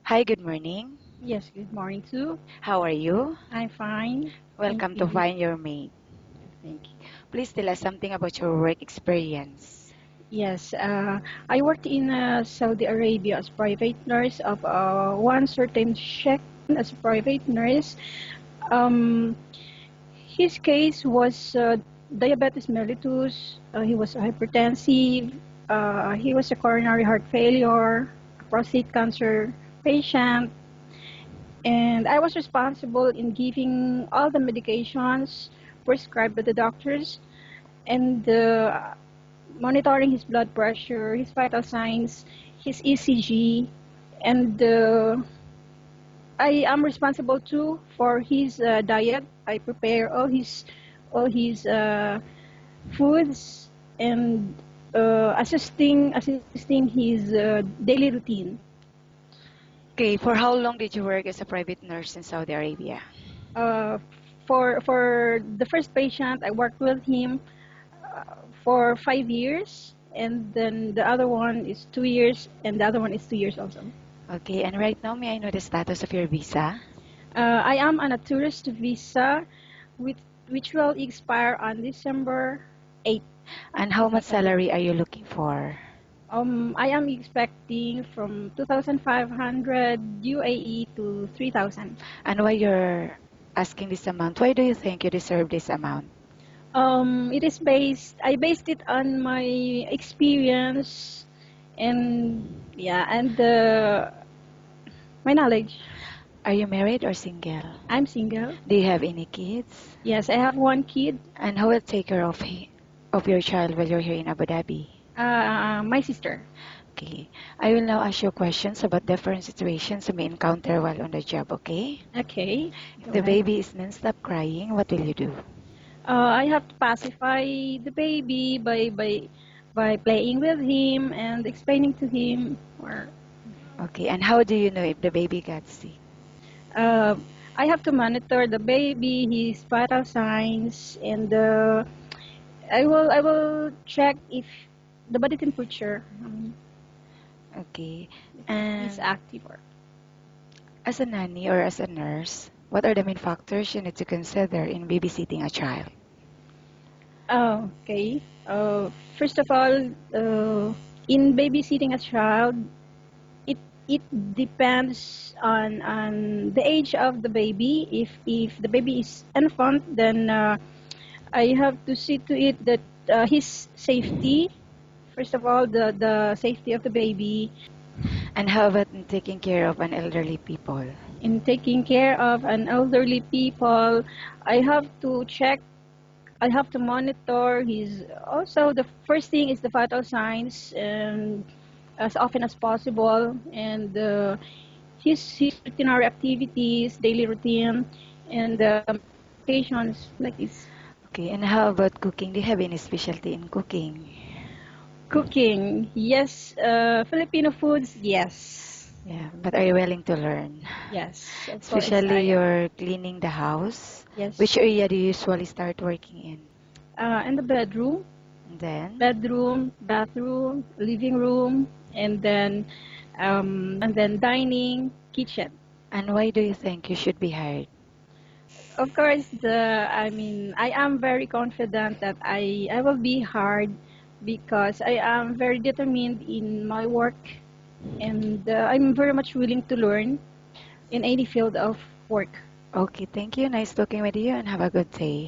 Hi, good morning. Yes, good morning too. How are you? I'm fine. Thank Welcome to you. Find Your Mate. Thank you. Please tell us something about your work experience. Yes, I worked in Saudi Arabia as private nurse of one certain sheikh as private nurse. Um, his case was diabetes mellitus. He was hypertensive. He was a coronary heart failure, a prostate cancer patient, and I was responsible in giving all the medications prescribed by the doctors and monitoring his blood pressure, his vital signs, his ECG, and I am responsible too for his diet. I prepare all his foods and assisting his daily routine. Okay, for how long did you work as a private nurse in Saudi Arabia? Uh, for the first patient, I worked with him for 5 years, and then the other one is 2 years, and the other one is 2 years also. Okay, and right now, may I know the status of your visa? I am on a tourist visa, which, which will expire on December 8th. And how much salary are you looking for? I am expecting from 2,500 UAE to 3,000. And why you're asking this amount? Why do you think you deserve this amount? I based it on my experience and yeah, and my knowledge. Are you married or single? I'm single. Do you have any kids? Yes, I have one kid, And who will take care of your child while you're here in Abu Dhabi? my sister. Okay. I will now ask you questions about different situations you may encounter while on the job, okay? Okay, If go the ahead. baby is non-stop crying, what will you do? I have to pacify the baby by playing with him and explaining to him. Or Okay, and how do you know if the baby got sick? uh, I have to monitor the baby, his vital signs, and I will check if the body temperature Okay, is and active. Or as a nanny or as a nurse, what are the main factors you need to consider in babysitting a child? okay. First of all, in babysitting a child, it it depends on the age of the baby. If the baby is infant, then I have to see to it that his safety. First of all, the safety of the baby. And how about in taking care of an elderly people? In taking care of an elderly people, I have to check. I have to monitor his. Also, the first thing is the vital signs, and as often as possible, and his itinerary activities, daily routine, and occasions like this. Okay, and how about cooking? Do you have any specialty in cooking? Cooking, yes. Filipino foods, yes. Yeah, but are you willing to learn? Yes, of course I Especially am. you're cleaning the house. Yes. Which area do you usually start working in? In the bedroom, And then, bathroom, living room, and then dining, kitchen. and why do you think you should be hired? Of course, I am very confident that I will be hard because I am very determined in my work, and I'm very much willing to learn in any field of work. Okay, thank you. Nice talking with you and have a good day.